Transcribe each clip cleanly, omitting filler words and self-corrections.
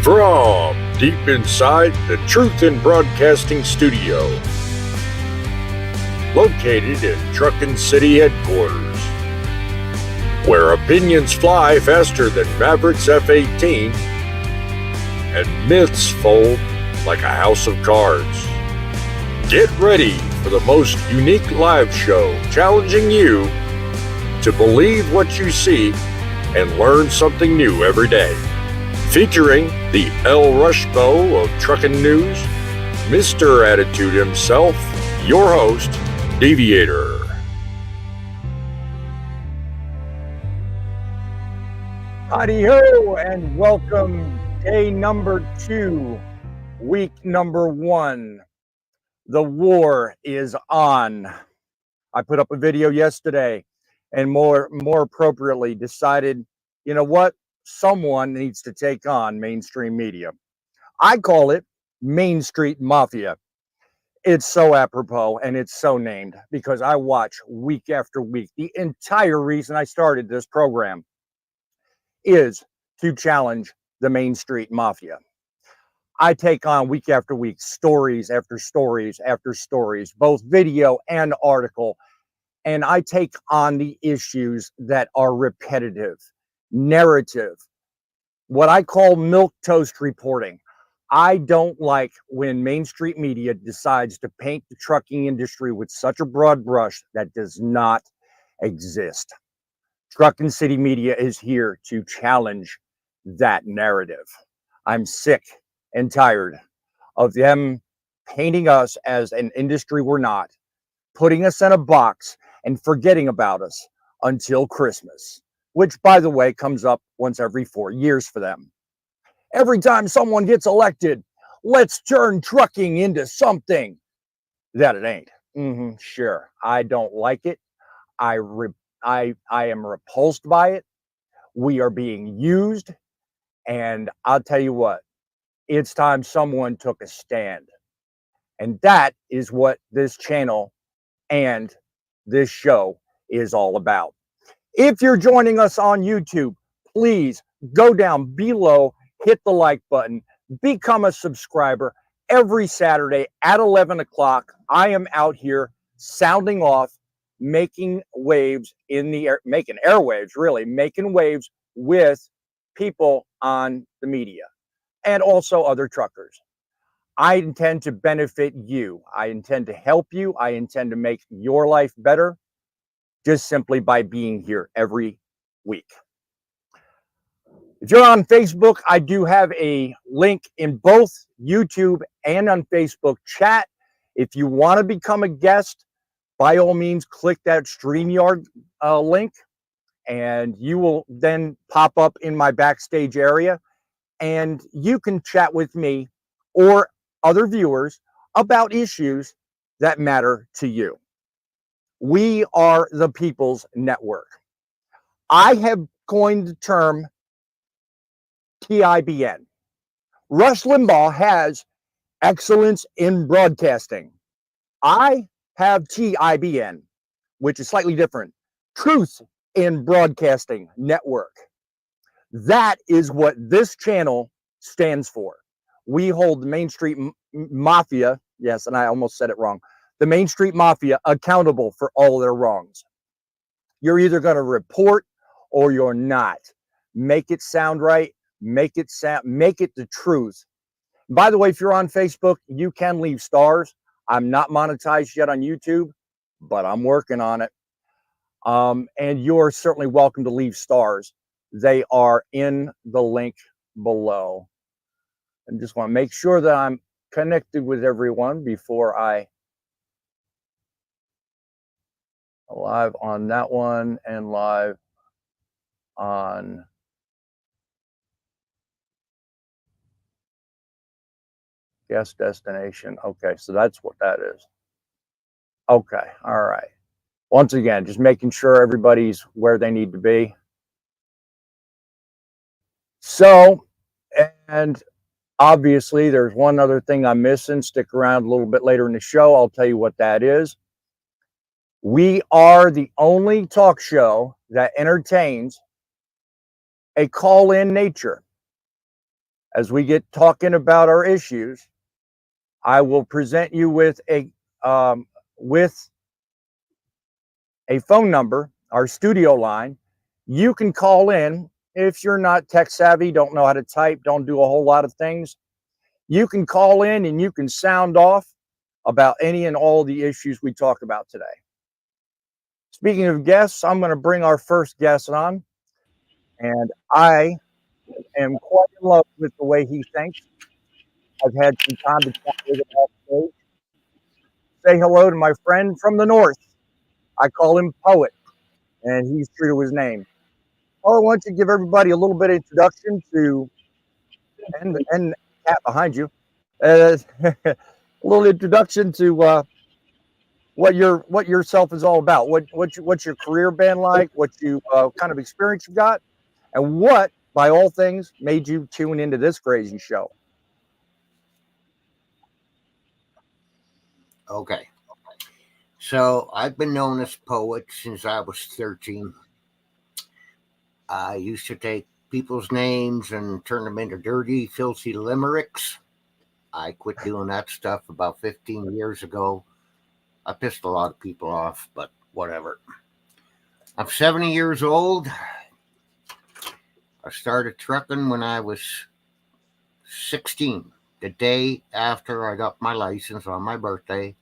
From deep inside the Truckin Broadcasting Studio, located in Truckin City headquarters, where opinions fly faster than Maverick's F-18 and myths fold like a house of cards. Get ready for the most unique live show challenging you to believe what you see and learn something new every day. Featuring the El Rushbo of Truckin' News, Mr. Attitude himself, your host, Deviator. Howdy-ho, and welcome day number 2, week number 1. The war is on. I put up a video yesterday and more appropriately decided, you know what? Someone needs to take on mainstream media. I call it Main Street Mafia. It's so apropos and it's so named because I watch week after week. The entire reason I started this program is to challenge the Main Street Mafia. I take on week after week, stories after stories after stories, both video and article, and I take on the issues that are repetitive, narrative, what I call milquetoast reporting. I don't like when Main Street media decides to paint the trucking industry with such a broad brush that does not exist. Truckin City media is here to challenge that narrative. I'm sick and tired of them painting us as an industry we're not, putting us in a box and forgetting about us until Christmas, which, by the way, comes up once every 4 years for them. Every time someone gets elected, let's turn trucking into something that it ain't. Sure, I don't like it. I am repulsed by it. We are being used, and I'll tell you what, it's time someone took a stand. And that is what this channel and this show is all about. If you're joining us on YouTube, please go down below, hit the like button, become a subscriber. Every Saturday at 11 o'clock, I am out here sounding off, making waves in the air, making airwaves, really, making waves with people on the media and also other truckers. I intend to benefit you. I intend to help you. I intend to make your life better just simply by being here every week. If you're on Facebook, I do have a link in both YouTube and on Facebook chat. If you want to become a guest, by all means, click that StreamYard link, and you will then pop up in my backstage area, and you can chat with me or other viewers about issues that matter to you. We are the People's Network. I have coined the term TIBN. Rush Limbaugh has excellence in broadcasting. I have TIBN, which is slightly different. Truth in Broadcasting Network. That is what this channel stands for. We hold the Main Street Mafia, yes, and I almost said it wrong, the Main Street Mafia accountable for all their wrongs. You're either going to report or you're not. Make it sound right. Make it the truth. By the way, if you're on Facebook, you can leave stars. I'm not monetized yet on YouTube, but I'm working on it. And you're certainly welcome to leave stars. They are in the link below. I just want to make sure that I'm connected with everyone before I live on that one and live on guest destination. Okay, so that's what that is. Okay, all right. Once again, just making sure everybody's where they need to be. So, and obviously there's one other thing I'm missing. Stick around a little bit later in the show. I'll tell you what that is. We are the only talk show that entertains a call-in nature. As we get talking about our issues, I will present you with um, with a phone number, our studio line. You can call in if you're not tech savvy, don't know how to type, don't do a whole lot of things. You can call in and you can sound off about any and all the issues we talk about today. Speaking of guests, I'm going to bring our first guest on, and I am quite in love with the way he thinks. I've had some time to chat with him off stage. Say hello to my friend from the north. I call him Poet, and he's true to his name. Oh, I want you to give everybody a little bit of introduction to, and cat behind you, a little introduction to what yourself is all about. What's your career been like? What you kind of experience you got, and what, by all things, made you tune into this crazy show? Okay. So I've been known as Poet since I was 13. I used to take people's names and turn them into dirty, filthy limericks. I quit doing that stuff about 15 years ago. I pissed a lot of people off, but whatever. I'm 70 years old. I started trucking when I was 16. The day after I got my license on my birthday,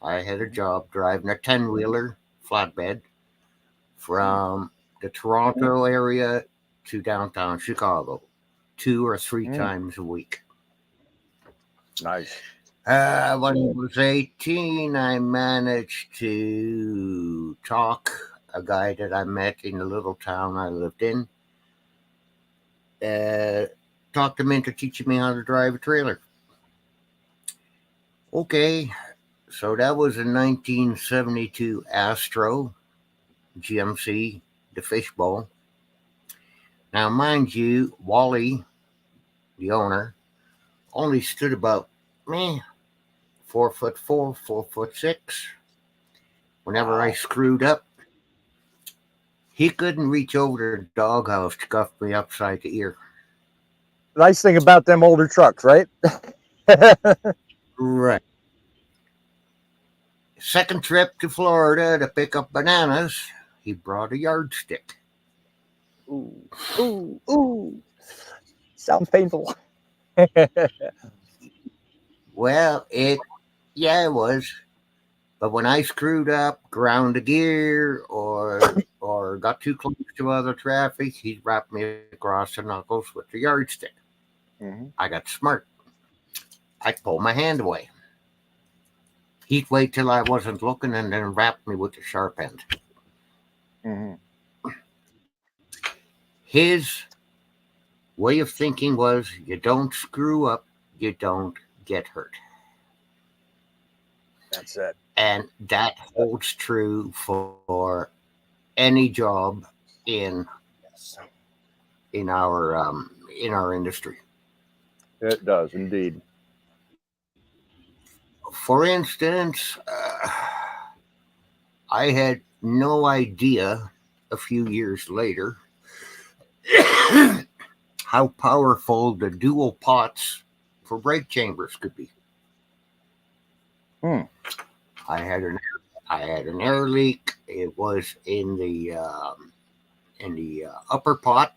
I had a job driving a 10-wheeler flatbed from the Toronto area to downtown Chicago 2 or 3 times a week. Nice. When I was 18, I managed to talk a guy that I met in the little town I lived in. Talked him into teaching me how to drive a trailer. Okay, so that was a 1972 Astro GMC, the fishbowl. Now, mind you, Wally, the owner, only stood about 4'4", 4'6". Whenever I screwed up, he couldn't reach over to the doghouse to cuff me upside the ear. Nice thing about them older trucks, right? Right. Second trip to Florida to pick up bananas, he brought a yardstick. Ooh. Sounds painful. Well, it was. But when I screwed up, ground a gear, or got too close to other traffic, he'd wrap me across the knuckles with the yardstick. Mm-hmm. I got smart. I'd pull my hand away. He'd wait till I wasn't looking and then wrap me with the sharp end. Mm-hmm. His way of thinking was, you don't screw up, you don't get hurt. That's it. And that holds true for any job in our industry. It does indeed. For instance, I had no idea a few years later how powerful the dual pots for brake chambers could be. I had an air leak. It was in the upper pot.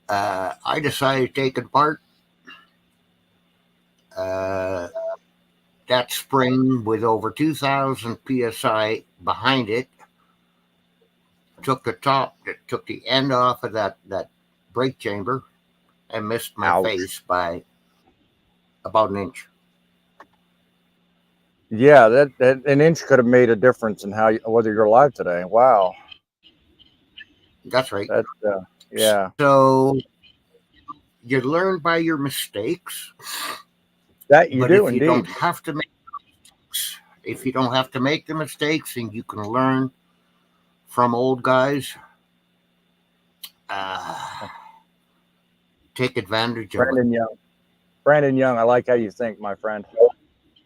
I decided to take it apart. That spring with over 2,000 psi behind it took the end off of that brake chamber and missed my face by about an inch. Yeah, that an inch could have made a difference in whether you're alive today. Wow. That's right. Yeah. So you learn by your mistakes. That you do, indeed. If you don't have to make the mistakes, and you can learn from old guys, take advantage of it. Brandon Young, I like how you think, my friend.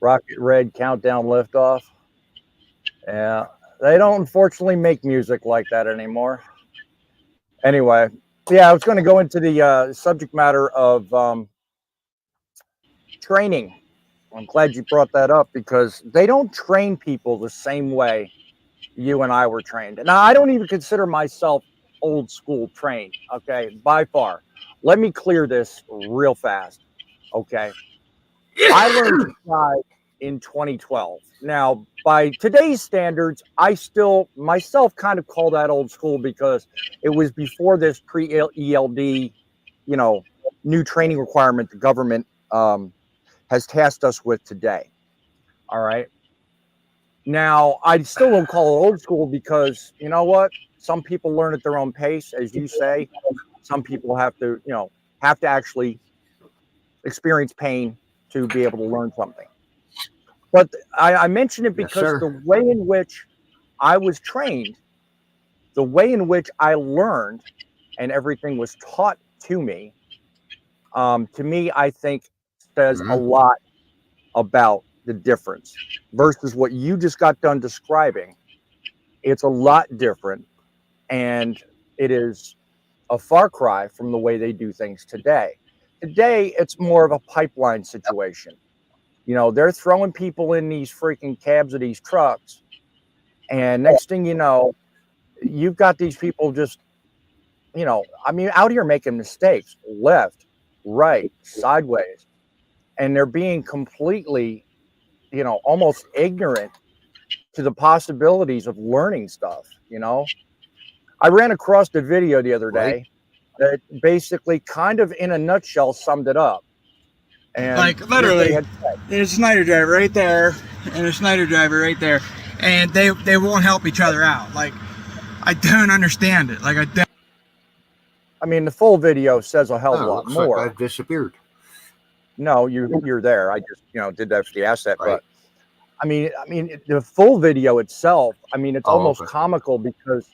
Rocket Red, Countdown, Liftoff. Yeah, they don't unfortunately make music like that anymore. Anyway, Yeah, I was going to go into the subject matter of training. I'm glad you brought that up because they don't train people the same way you and I were trained. Now, I don't even consider myself old school trained, okay, by far. Let me clear this real fast, okay? I learned to drive in 2012. Now, by today's standards, I still myself kind of call that old school because it was before this pre ELD, new training requirement the government has tasked us with today. All right. Now, I still don't call it old school because you know what? Some people learn at their own pace, as you say. Some people have to actually experience pain to be able to learn something. But I mention it Yes, because sir. the way in which I was trained, the way in which I learned, and everything was taught to me, I think says a Hmm. lot about the difference versus what you just got done describing. It's a lot different, and it is a far cry from the way they do things today. Today, it's more of a pipeline situation. They're throwing people in these freaking cabs of these trucks, and next thing you know, you've got these people just, out here making mistakes left, right, sideways, and they're being completely, almost ignorant to the possibilities of learning stuff. I ran across the video the other Right. day that basically kind of in a nutshell summed it up. And Like here's what he literally, had to say. there's a Snyder driver right there and a Snyder driver right there, and they won't help each other out. Like, I don't understand it. Like, I don't. I mean, the full video says a hell of a Oh, lot looks like more. I've disappeared. No, you're there. I just did that for the asset, Right. but I mean, the full video itself. I mean, it's Oh, almost okay. comical because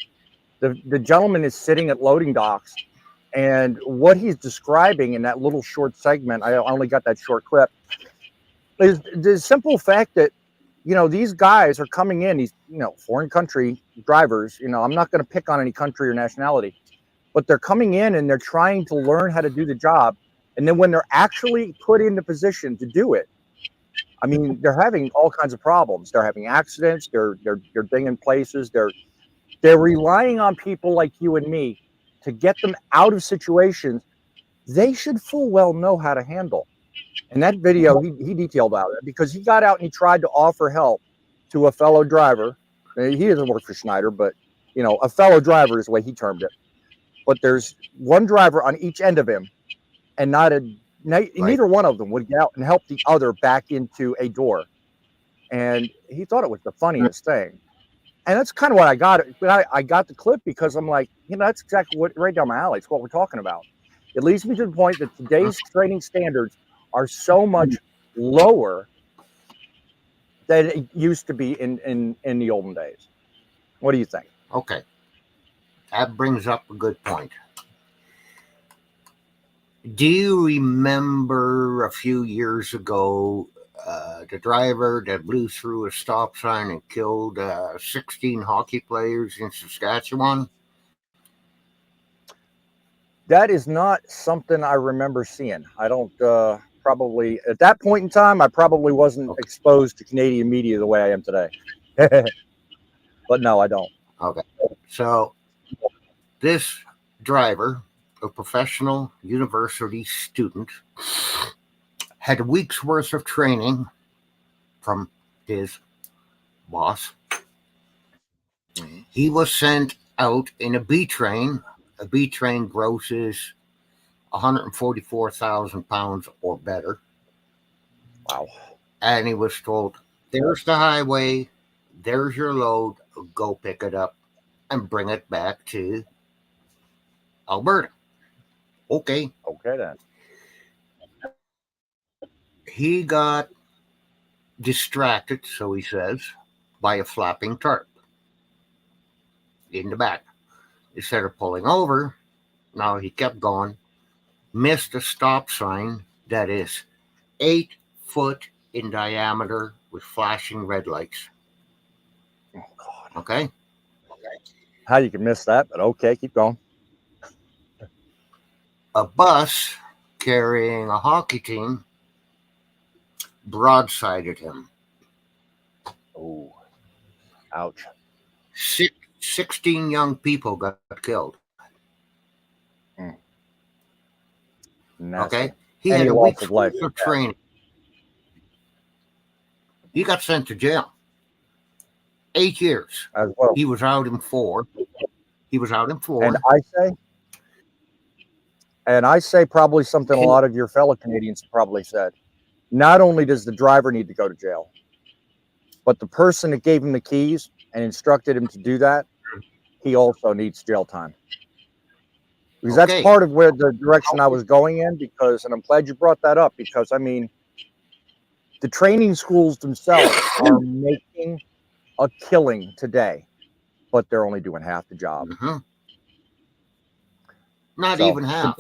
the gentleman is sitting at loading docks, and what he's describing in that little short segment, I only got that short clip, is the simple fact that these guys are coming in, these foreign country drivers. I'm not going to pick on any country or nationality, but they're coming in and they're trying to learn how to do the job, and then when they're actually put in the position to do it, I mean, they're having all kinds of problems. They're having accidents. They're dinging places. They're relying on people like you and me to get them out of situations they should full well know how to handle. In that video, he detailed out that because he got out and he tried to offer help to a fellow driver. He doesn't work for Schneider, but a fellow driver is the way he termed it. But there's one driver on each end of him, and neither one of them would get out and help the other back into a door. And he thought it was the funniest thing. And that's kind of what I got. I got the clip because I'm like, that's exactly what right down my alley. It's what we're talking about. It leads me to the point that today's training standards are so much lower than it used to be in the olden days. What do you think? Okay. That brings up a good point. Do you remember a few years ago the driver that blew through a stop sign and killed 16 hockey players in Saskatchewan? That is not something I remember seeing. I don't probably at that point in time. I probably wasn't exposed to Canadian media the way I am today. But no, I don't. Okay. So this driver, a professional university student, had a week's worth of training from his boss. Mm-hmm. He was sent out in a B train. A B train grosses 144,000 pounds or better. Wow. And he was told, there's the highway, there's your load, go pick it up and bring it back to Alberta. Okay. Okay then. He got distracted, so he says, by a flapping tarp in the back. Instead of pulling over, now he kept going, missed a stop sign that is 8 foot in diameter with flashing red lights. Oh, God. Okay. How you can miss that, but okay, keep going. A bus carrying a hockey team broadsided him. Oh, ouch. 16 young people got killed. Nasty. Okay? He Any had a loss week's of life worth of is bad. training. He got sent to jail. 8 years. As well. He was out in 4. And I say probably something a lot of your fellow Canadians probably said. Not only does the driver need to go to jail, but the person that gave him the keys and instructed him to do that, he also needs jail time. Because that's part of where the direction I was going in, because, and I'm glad you brought that up, because I mean, the training schools themselves are making a killing today, but they're only doing half the job. Not even half.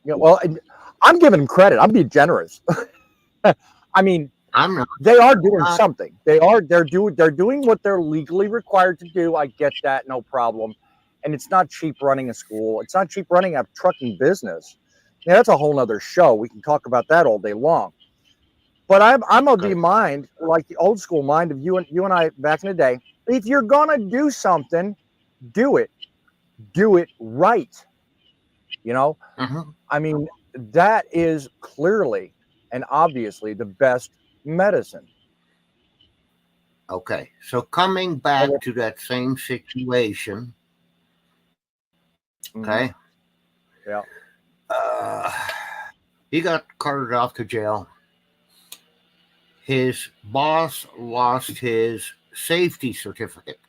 Well, I'm giving them credit. I'm being generous. I mean, I'm not. They are doing something. They're doing what they're legally required to do. I get that, no problem. And it's not cheap running a school. It's not cheap running a trucking business. Yeah, that's a whole nother show. We can talk about that all day long. But I'm of the mind, like the old school mind of you and I back in the day. If you're gonna do something, do it right. You know, I mean, that is clearly and obviously the best medicine. Okay, so coming back to that same situation. Okay. Yeah. He got carted off to jail. His boss lost his safety certificate.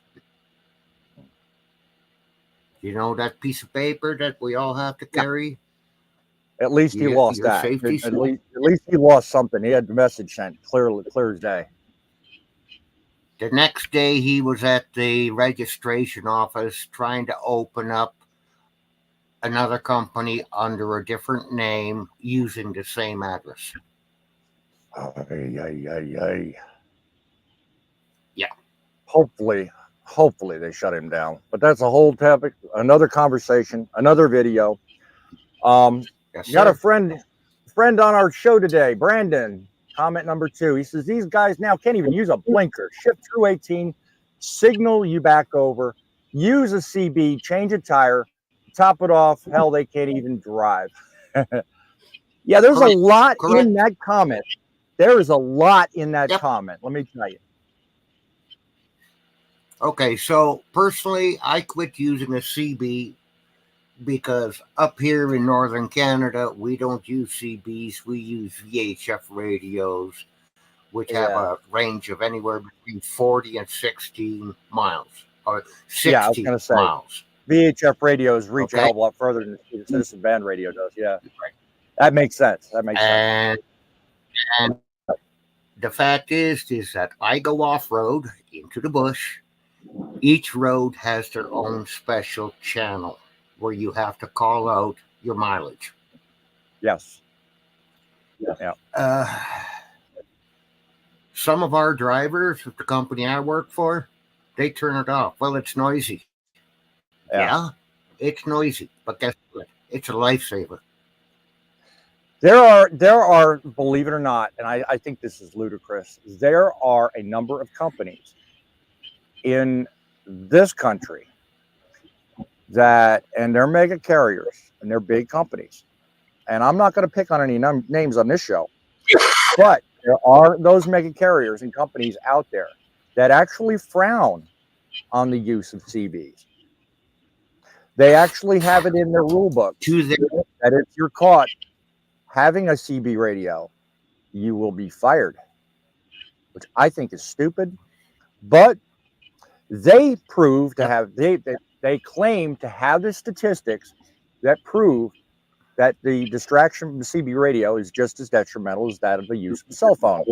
You know that piece of paper that we all have to carry? At least he lost that. At least he lost something. He had the message sent clear as day. The next day he was at the registration office trying to open up another company under a different name using the same address. Yeah. Hopefully they shut him down. But that's a whole topic, another conversation, another video. Got a friend on our show today, Brandon. Comment number 2. He says these guys now can't even use a blinker. Shift through 18, signal you back over, use a CB, change a tire, top it off. Hell, they can't even drive. Yeah, there's a lot in that comment. There is a lot in that comment. Let me tell you. Okay, so personally, I quit using a CB because up here in northern Canada, we don't use CBs. We use VHF radios, which have a range of anywhere between 40 and 16 miles. Or 60 I was going to say, miles. VHF radios reach a hell of a lot further than the citizen band radio does. Yeah, that makes sense. And the fact is that I go off-road into the bush. Each road has their own special channel where you have to call out your mileage. Yes. Yeah. Some of our drivers at the company I work for, they turn it off. Well, it's noisy. Yeah, it's noisy, but guess what? It's a lifesaver. There are, believe it or not, and I think this is ludicrous, there are a number of companies in this country and they're mega carriers and they're big companies. And I'm not going to pick on any names on this show, but there are those mega carriers and companies out there that actually frown on the use of CBs. They actually have it in their rule book that if you're caught having a CB radio, you will be fired, which I think is stupid. But they prove to have, they claim to have the statistics that prove that the distraction from the CB radio is just as detrimental as that of the use of a cell phone.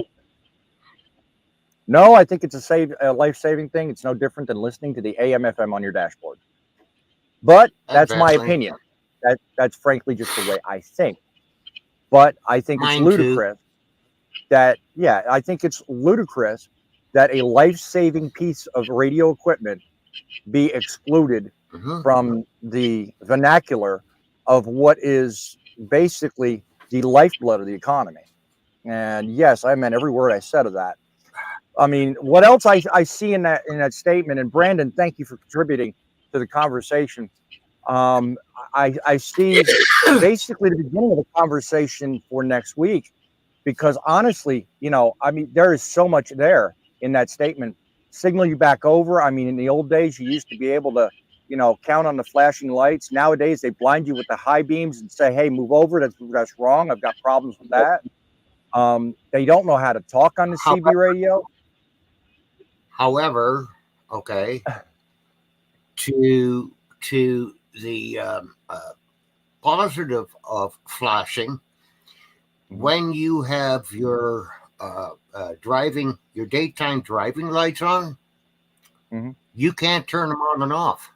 No, I think it's a life-saving thing. It's no different than listening to the AM/FM on your dashboard. But that's my opinion. That's frankly just the way I think. But I think it's ludicrous that, I think it's ludicrous that a life-saving piece of radio equipment be excluded from the vernacular of what is basically the lifeblood of the economy. And yes, I meant every word I said of that. I mean, what else I see in that statement, and Brandon, thank you for contributing to the conversation. I see basically the beginning of the conversation for next week, because honestly, I mean, there is so much there in that statement. Signal you back over. I mean, in the old days, you used to be able to, count on the flashing lights. Nowadays, they blind you with the high beams and say, "Hey, move over. That's wrong. I've got problems with that." They don't know how to talk on the CB radio. However, okay, to the positive of flashing, when you have your your daytime driving lights on, you can't turn them on and off.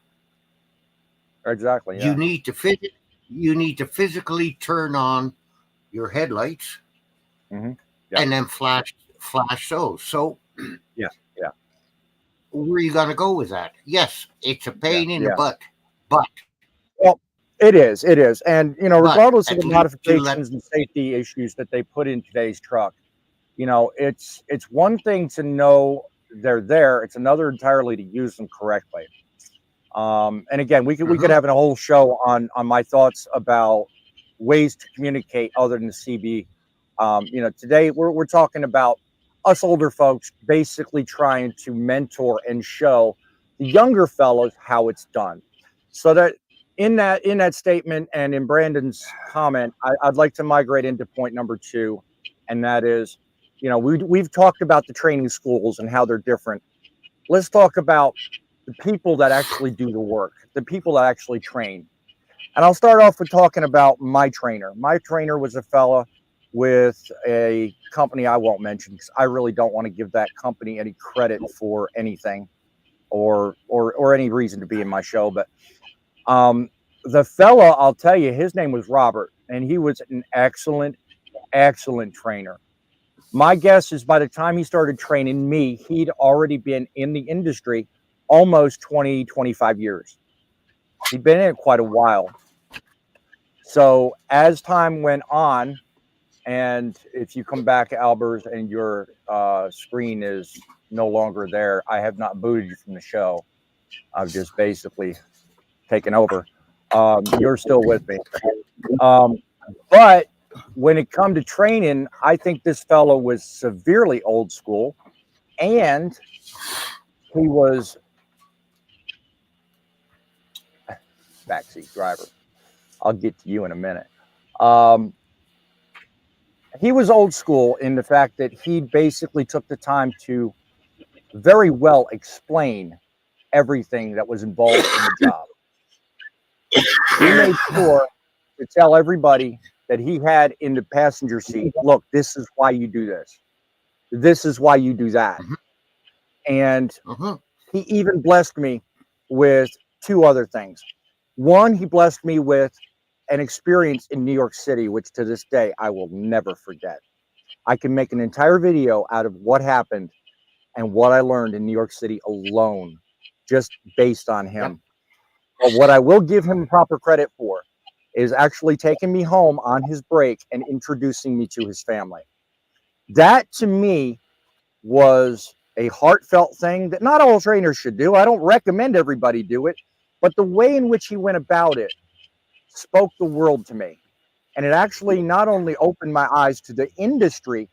Exactly. Yeah. You need to physically turn on your headlights, Yep. and then flash those. So yeah. Where are you going to go with that? Yes, it's a pain in the butt, but well, it is, and regardless of the at least modifications and safety issues that they put in today's truck, it's one thing to know they're there. It's another entirely to use them correctly. And again, we could have a whole show on my thoughts about ways to communicate other than the CB. Today we're talking about us older folks basically trying to mentor and show the younger fellows how it's done. So that in that statement and in Brandon's comment, I'd like to migrate into point number 2, and that is, we've talked about the training schools and how they're different. Let's talk about the people that actually do the work, the people that actually train. And I'll start off with talking about my trainer. My trainer was a fella with a company I won't mention, because I really don't want to give that company any credit for anything or any reason to be in my show. But the fella, I'll tell you, his name was Robert, and he was an excellent trainer. My guess is by the time he started training me, he'd already been in the industry almost 20, 25 years. He'd been in it quite a while. So as time went on, and if you come back, Albers, and your screen is no longer there, I have not booted you from the show. I've just basically taken over. You're still with me. But when it come to training, I think this fellow was severely old school, and he was backseat driver. I'll get to you in a minute. He was old school in the fact that he basically took the time to very well explain everything that was involved in the job. He made sure to tell everybody that he had in the passenger seat, look, this is why you do this. This is why you do that. And he even blessed me with 2 other things. One, he blessed me with an experience in New York City, which to this day I will never forget. I can make an entire video out of what happened and what I learned in New York City alone, just based on him. But what I will give him proper credit for is actually taking me home on his break and introducing me to his family. That to me was a heartfelt thing that not all trainers should do. I don't recommend everybody do it, but the way in which he went about it spoke the world to me. And it actually not only opened my eyes to the industry,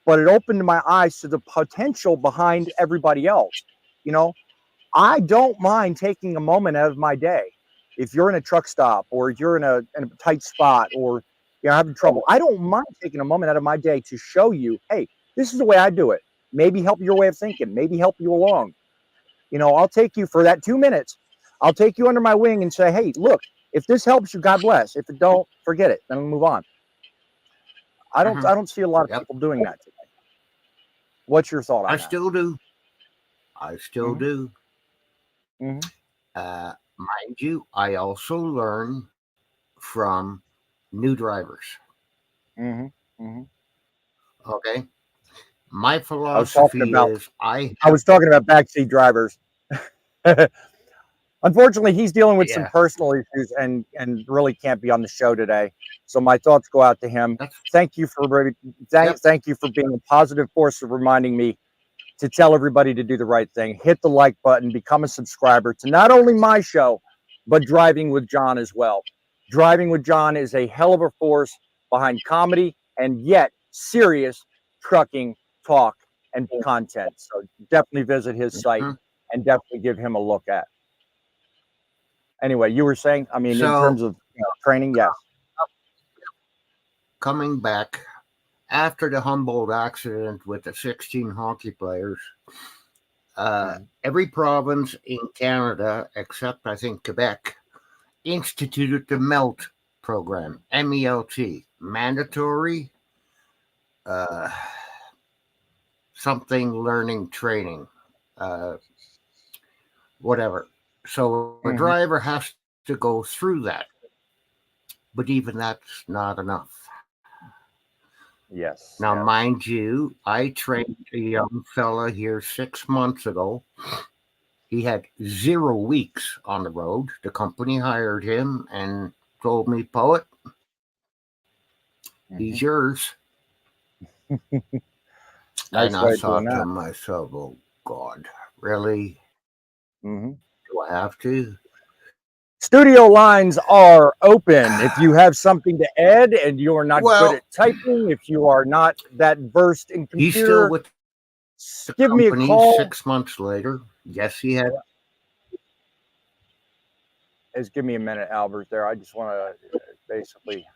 but it opened my eyes to the potential behind everybody else. I don't mind taking a moment out of my day. If you're in a truck stop, or if you're in a tight spot, or you're having trouble, I don't mind taking a moment out of my day to show you, hey, this is the way I do it. Maybe help your way of thinking, maybe help you along. I'll take you for that 2 minutes. I'll take you under my wing and say, hey, look, if this helps you, God bless. If it don't, forget it. Then we'll move on. I don't see a lot of people doing that today. What's your thought on that? I still do. Mind you, I also learn from new drivers. Okay. My philosophy is I was talking about backseat drivers. Unfortunately, he's dealing with some Yeah. personal issues and really can't be on the show today. So my thoughts go out to him. Thank you for thank you for being a positive force of reminding me to tell everybody to do the right thing. Hit the like button, become a subscriber to not only my show, but Driving with John as well. Driving with John is a hell of a force behind comedy and yet serious trucking talk and content. So definitely visit his site and definitely give him a look at. Anyway, you were saying, I mean, in terms of training, yes. Coming back after the Humboldt accident with the 16 hockey players, every province in Canada, except I think Quebec, instituted the MELT program, MELT, mandatory something learning training, whatever. So a driver has to go through that, but even that's not enough. Yes. Now, mind you, I trained a young fella here 6 months ago. He had 0 weeks on the road. The company hired him and told me, Poet, he's yours. And I thought to myself, oh, God, really? Do I have to? Studio lines are open. If you have something to add and you are not good at typing, if you are not that versed in computer, he's still with give me a call. 6 months later. Yes, he had. Give me a minute, Albers. There, I just want to basically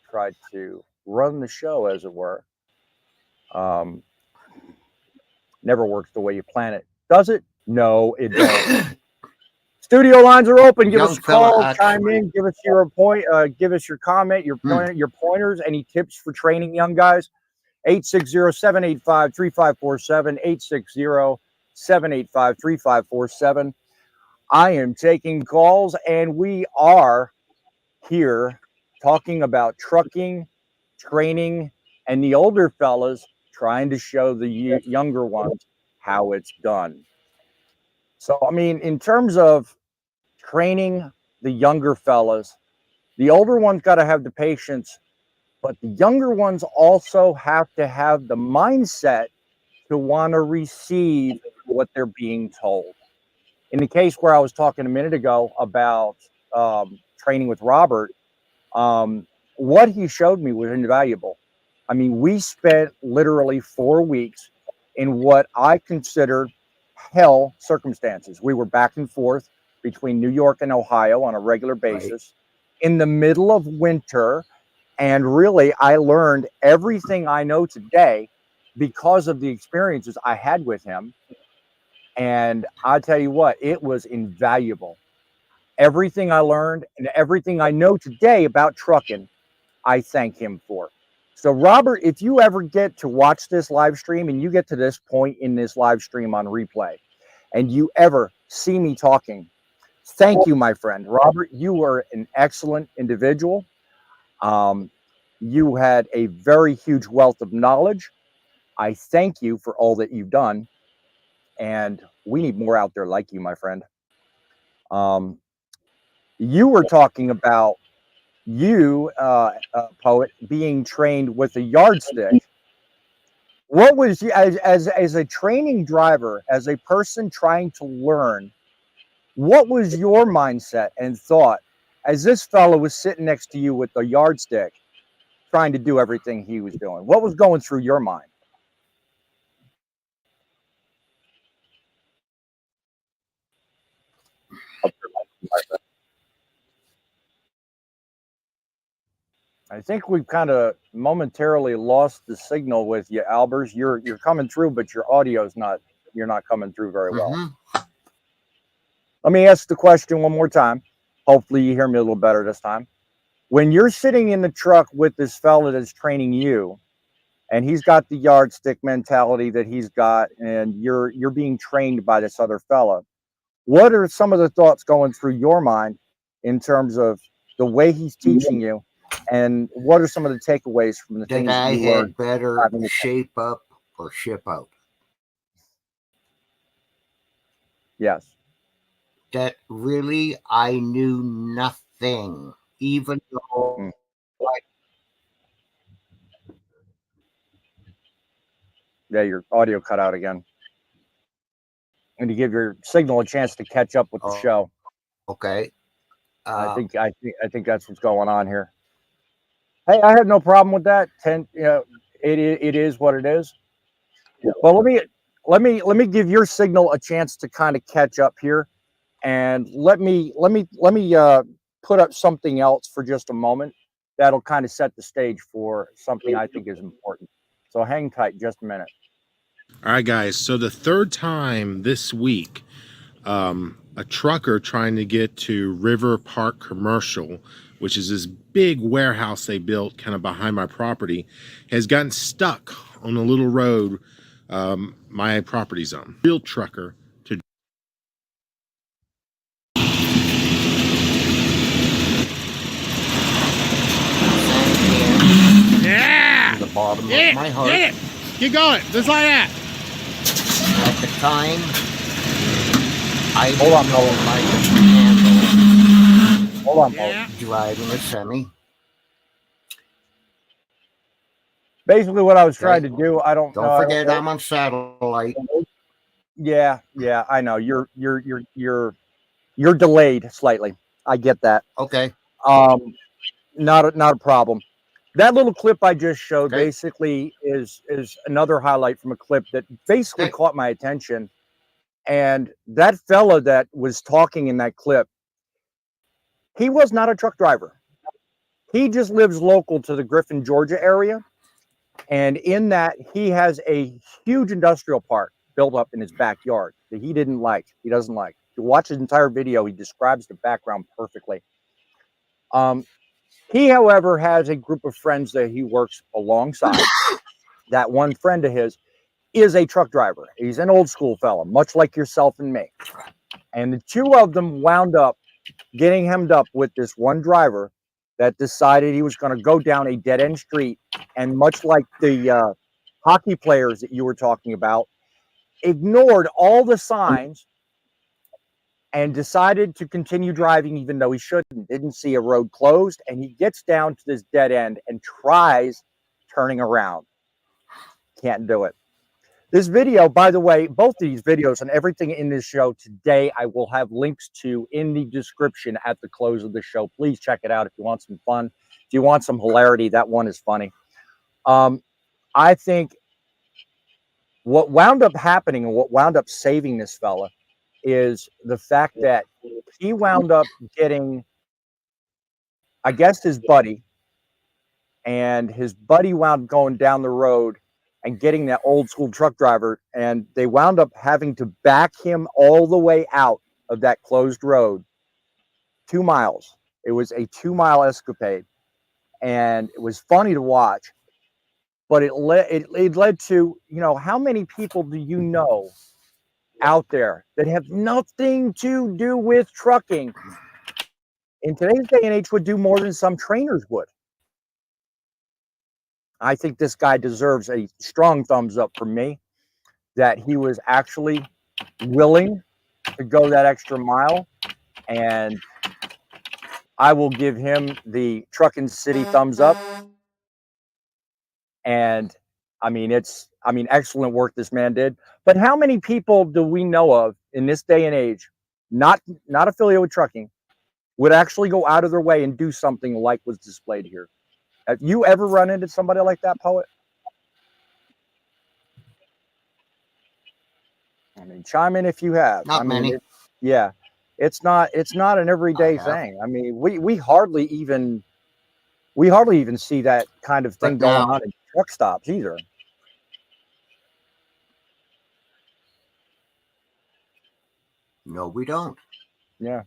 try to run the show, as it were. Never works the way you plan it, does it? No, it doesn't. Studio lines are open. Give us a call, chime in, give us your give us your comment, your pointers, any tips for training young guys. 860-785-3547, 860-785-3547. I am taking calls, and we are here talking about trucking, training, and the older fellas trying to show the younger ones how it's done. So, I mean, in terms of training the younger fellas, the older ones got to have the patience, but the younger ones also have to have the mindset to want to receive what they're being told. In the case where I was talking a minute ago about training with Robert, what he showed me was invaluable. I mean, we spent literally 4 weeks in what I considered hell circumstances. We were back and forth between New York and Ohio on a regular basis in the middle of winter. And really, I learned everything I know today because of the experiences I had with him. And I'll tell you what, it was invaluable. Everything I learned and everything I know today about trucking, I thank him for. So, Robert, if you ever get to watch this live stream and you get to this point in this live stream on replay and you ever see me talking, thank you, my friend. Robert, you were an excellent individual. You had a very huge wealth of knowledge. I thank you for all that you've done. And we need more out there like you, my friend. You were talking about Poet, being trained with a yardstick. What was you as a training driver, as a person trying to learn, what was your mindset and thought as this fellow was sitting next to you with the yardstick trying to do everything he was doing? What was going through your mind? I think we've kind of momentarily lost the signal with you, Albers. You're coming through, but your audio's not. You're not coming through very well. Let me ask the question one more time. Hopefully, you hear me a little better this time. When you're sitting in the truck with this fella that's training you, and he's got the yardstick mentality that he's got, and you're being trained by this other fella, what are some of the thoughts going through your mind in terms of the way he's teaching you? And what are some of the takeaways from the things that you learned? Better shape up or ship out. Yes. that really I knew nothing, even though Yeah, your audio cut out again. And to give your signal a chance to catch up with the show. Okay. I think that's what's going on here. Hey, I have no problem with that. It is what it is. Well, let me give your signal a chance to kind of catch up here, and let me put up something else for just a moment that'll kind of set the stage for something I think is important. So hang tight just a minute. All right, guys. So the third time this week, a trucker trying to get to River Park Commercial, which is this big warehouse they built kind of behind my property, has gotten stuck on a little road, my property zone. Real trucker to yeah, the bottom of my heart. Get it. Keep going. Just like that. At the time, I Hold on, didn't know if I could handle Hold on, Yeah. driving a semi. Basically, what I was trying to do, I don't forget know. I'm on satellite. Yeah, I know. You're delayed slightly. I get that. Okay. Not a problem. That little clip I just showed Okay. basically is another highlight from a clip that basically caught my attention. And that fella that was talking in that clip, he was not a truck driver. He just lives local to the Griffin, Georgia area. And in that, he has a huge industrial park built up in his backyard that he doesn't like. If you watch his entire video, he describes the background perfectly. He, however, has a group of friends that he works alongside. That one friend of his is a truck driver. He's an old school fella, much like yourself and me. And the two of them wound up getting hemmed up with this one driver that decided he was going to go down a dead-end street, and much like the hockey players that you were talking about, ignored all the signs and decided to continue driving even though he shouldn't. Didn't see a road closed, and he gets down to this dead end and tries turning around. Can't do it. This video, by the way, both these videos and everything in this show today, I will have links to in the description at the close of the show. Please check it out if you want some fun. If you want some hilarity, that one is funny. I think what wound up happening and what wound up saving this fella is the fact that he wound up getting, I guess, his buddy, and his buddy wound going down the road and getting that old school truck driver, and they wound up having to back him all the way out of that closed road, 2 miles. It was a 2-mile escapade, and it was funny to watch, but it led to, how many people do you know out there that have nothing to do with trucking in today's day and age would do more than some trainers would? I think this guy deserves a strong thumbs up from me that he was actually willing to go that extra mile, and I will give him the Truckin City thumbs up. And excellent work this man did. But how many people do we know of in this day and age, not affiliated with trucking, would actually go out of their way and do something like was displayed here? Have you ever run into somebody like that, Poet? Chime in if you have. Not many. It's not an everyday thing. We hardly even see that kind of thing going on in truck stops either. No, we don't. Yeah.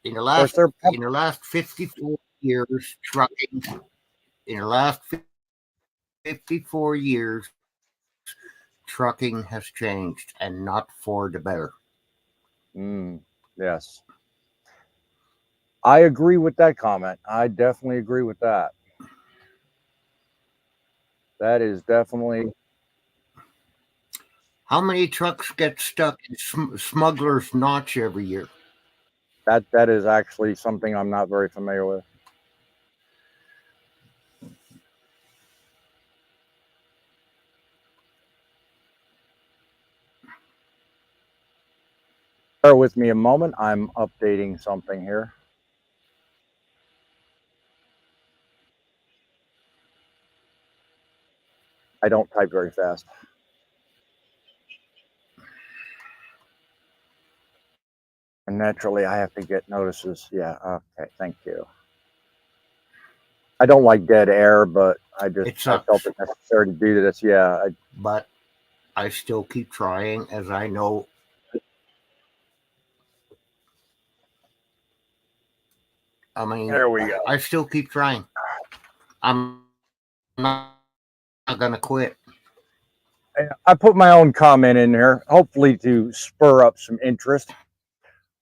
In the last 54 years, trucking. In the last 54 years, trucking has changed, and not for the better. Yes. I agree with that comment. I definitely agree with that. That is definitely. How many trucks get stuck in Smuggler's Notch every year? That is actually something I'm not very familiar with. Bear with me a moment. I'm updating something here. I don't type very fast. And naturally, I have to get notices. Yeah, okay, thank you. I don't like dead air, but I felt it necessary to do this. Yeah. But I still keep trying, as I know. I mean, there we go. I still keep trying. I'm not going to quit. I put my own comment in there, hopefully to spur up some interest.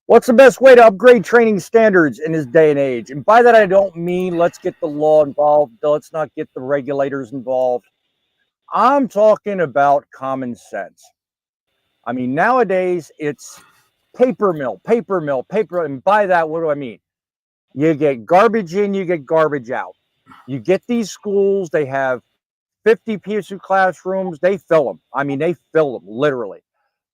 What's the best way to upgrade training standards in this day and age? And by that, I don't mean let's get the law involved. Let's not get the regulators involved. I'm talking about common sense. I mean, nowadays it's paper mill. And by that, what do I mean? You get garbage in, you get garbage out. You get these schools, they have 50 PSU classrooms, they fill them. I mean, they fill them, literally.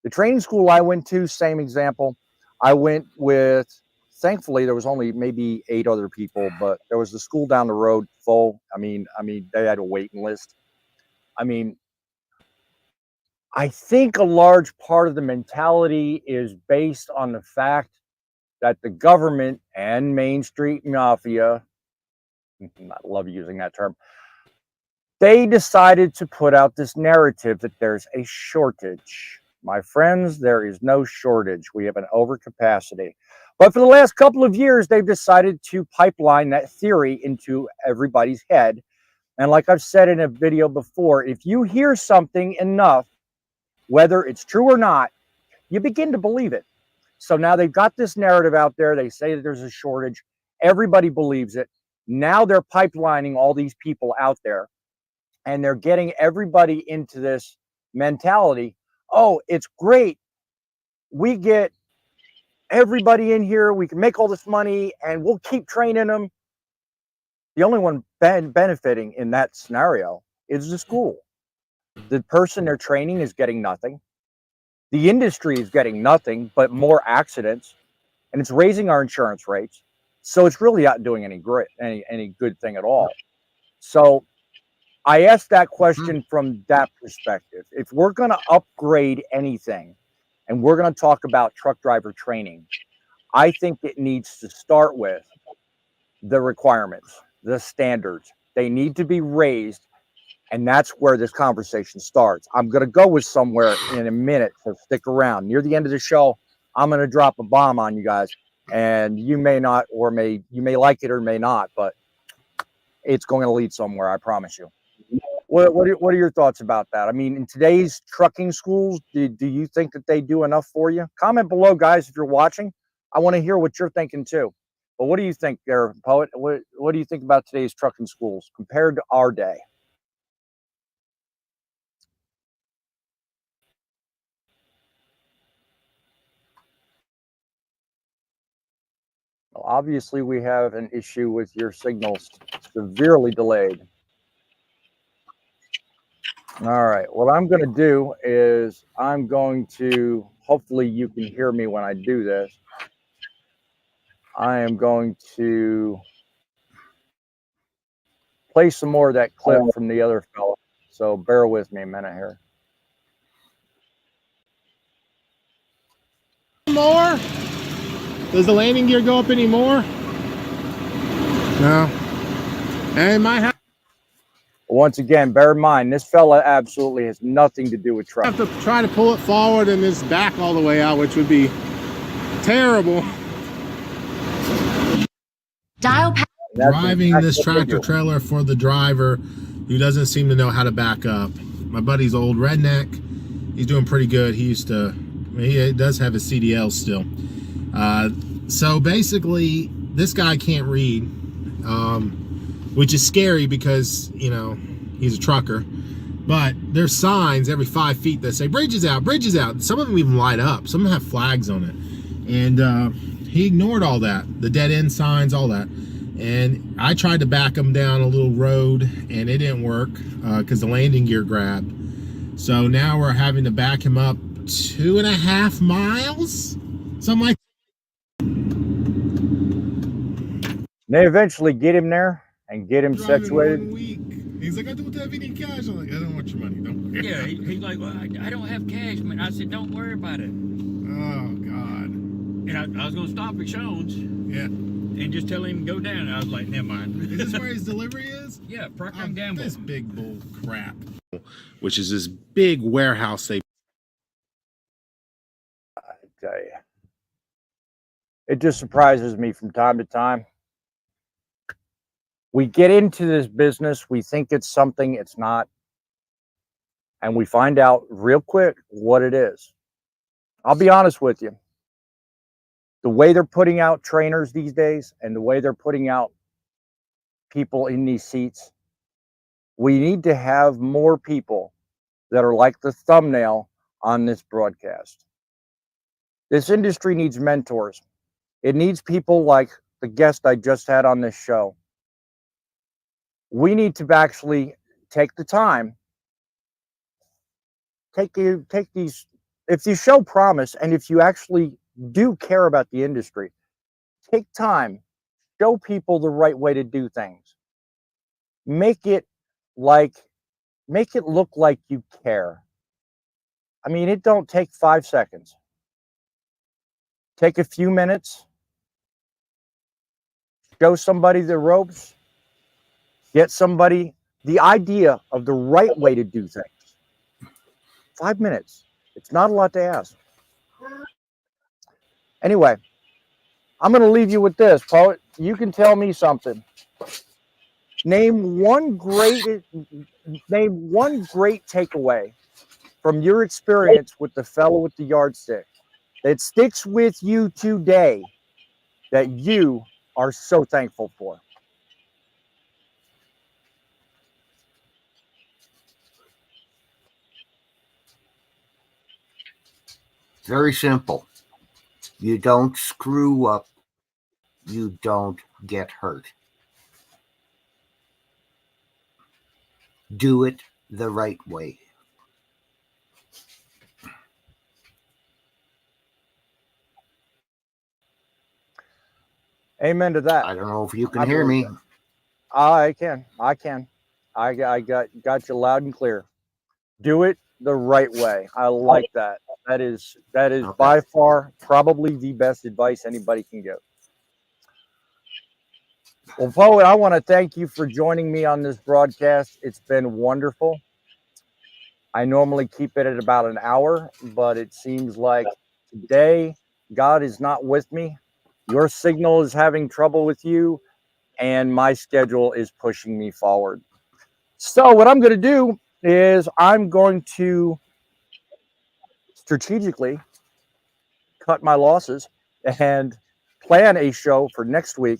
The training school I went to, same example. I went with, thankfully, there was only maybe 8 other people, but there was the school down the road full. I mean, they had a waiting list. I mean, I think a large part of the mentality is based on the fact that the government and Main Street Mafia, I love using that term, they decided to put out this narrative that there's a shortage. My friends, there is no shortage. We have an overcapacity. But for the last couple of years, they've decided to pipeline that theory into everybody's head. And like I've said in a video before, if you hear something enough, whether it's true or not, you begin to believe it. So now they've got this narrative out there. They say that there's a shortage. Everybody believes it. Now they're pipelining all these people out there, and they're getting everybody into this mentality. Oh, it's great. We get everybody in here. We can make all this money, and we'll keep training them. The only one benefiting in that scenario is the school. The person they're training is getting nothing. The industry is getting nothing but more accidents, and it's raising our insurance rates. So it's really not doing any good thing at all. So I asked that question from that perspective. If we're going to upgrade anything, and we're going to talk about truck driver training, I think it needs to start with the requirements, the standards. They need to be raised, and that's where this conversation starts. I'm going to go with somewhere in a minute, so stick around. Near the end of the show, I'm going to drop a bomb on you guys, and you may not, or you may like it or may not, but it's going to lead somewhere, I promise you. What are your thoughts about that? I mean, in today's trucking schools, do you think that they do enough for you? Comment below, guys, if you're watching. I want to hear what you're thinking too. But what do you think there, Poet? What do you think about today's trucking schools compared to our day? Well, obviously, we have an issue with your signals, severely delayed. All right, what I'm going to do is I'm going to, hopefully you can hear me when I do this. I am going to play some more of that clip from the other fellow. So bear with me a minute here. More? Does the landing gear go up anymore? No. And my house. Once again, bear in mind, this fella absolutely has nothing to do with trucking. I have to try to pull it forward and this back all the way out, which would be terrible. Driving this tractor trailer for the driver who doesn't seem to know how to back up. My buddy's old redneck. He's doing pretty good. He does have a CDL still. So basically, this guy can't read, which is scary because, you know, he's a trucker. But there's signs every 5 feet that say bridges out, bridges out. Some of them even light up. Some of them have flags on it. And he ignored all that, the dead end signs, all that. And I tried to back him down a little road, and it didn't work because the landing gear grabbed. So now we're having to back him up 2.5 miles, something like. They eventually get him there and get him Driving situated. 1 week. He's like, I don't have any cash. I'm like, I don't want your money. Don't worry. Yeah, he's like, well, I don't have cash, man. I said, don't worry about it. Oh God. And I was gonna stop at Sean's Yeah. and just tell him to go down. And I was like, never mind. Is this where his delivery is? Yeah, Procter and Gamble. This big bull crap. Which is this big warehouse they. I tell you, it just surprises me from time to time. We get into this business, we think it's something it's not, and we find out real quick what it is. I'll be honest with you. The way they're putting out trainers these days and the way they're putting out people in these seats, we need to have more people that are like the thumbnail on this broadcast. This industry needs mentors. It needs people like the guest I just had on this show. We need to actually take the time, take these, if you show promise and if you actually do care about the industry, take time, show people the right way to do things. Make it look like you care. I mean, it don't take 5 seconds. Take a few minutes, show somebody the ropes, get somebody the idea of the right way to do things. 5 minutes. It's not a lot to ask. Anyway, I'm going to leave you with this, Poet. You can tell me something. Name one great takeaway from your experience with the fellow with the yardstick that sticks with you today that you are so thankful for. Very simple. You don't screw up, you don't get hurt. Do it the right way. Amen to that. I don't know if you can hear me. I can. I got you loud and clear. Do it the right way. I like that. That is okay. By far probably the best advice anybody can give. Well, Poet, I want to thank you for joining me on this broadcast. It's been wonderful. I normally keep it at about an hour, but it seems like today God is not with me. Your signal is having trouble with you, and my schedule is pushing me forward. So what I'm going to do is I'm going to strategically cut my losses and plan a show for next week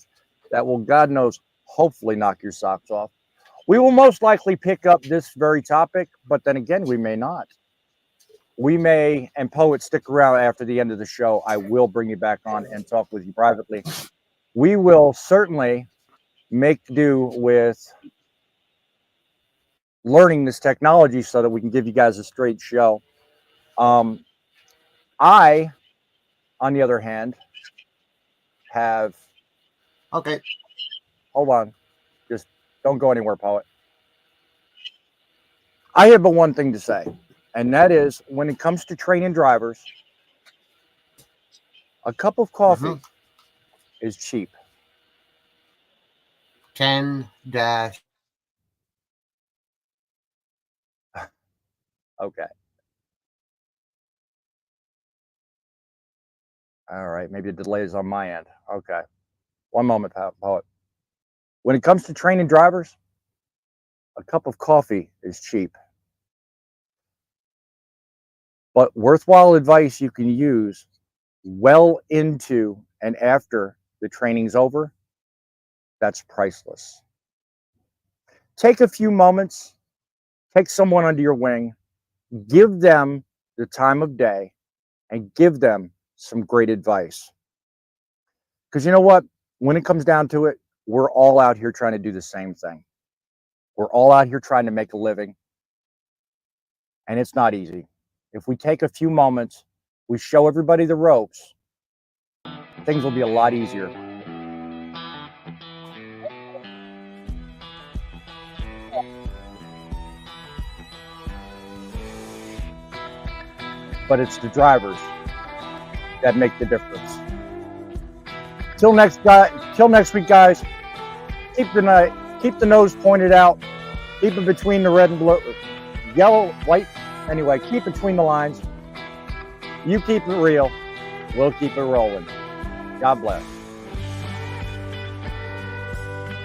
that will, God knows, hopefully knock your socks off. We will most likely pick up this very topic, but then again, we may not. We may, and Poet, stick around after the end of the show. I will bring you back on and talk with you privately. We will certainly make do with learning this technology so that we can give you guys a straight show. I, on the other hand, have... Okay. Hold on. Just don't go anywhere, Poet. I have but one thing to say, and that is when it comes to training drivers, a cup of coffee is cheap. 10 dash. Okay. All right. Maybe the delay is on my end. Okay. One moment, Poet. When it comes to training drivers, a cup of coffee is cheap. But worthwhile advice you can use well into and after the training's over, that's priceless. Take a few moments, take someone under your wing, give them the time of day, and give them some great advice. Because you know what? When it comes down to it, we're all out here trying to do the same thing. We're all out here trying to make a living, and it's not easy. If we take a few moments, we show everybody the ropes, things will be a lot easier. But it's the drivers that make the difference. Till next week, guys. Keep the nose pointed out. Keep it between the red and blue, yellow, white. Anyway, keep between the lines. You keep it real. We'll keep it rolling. God bless.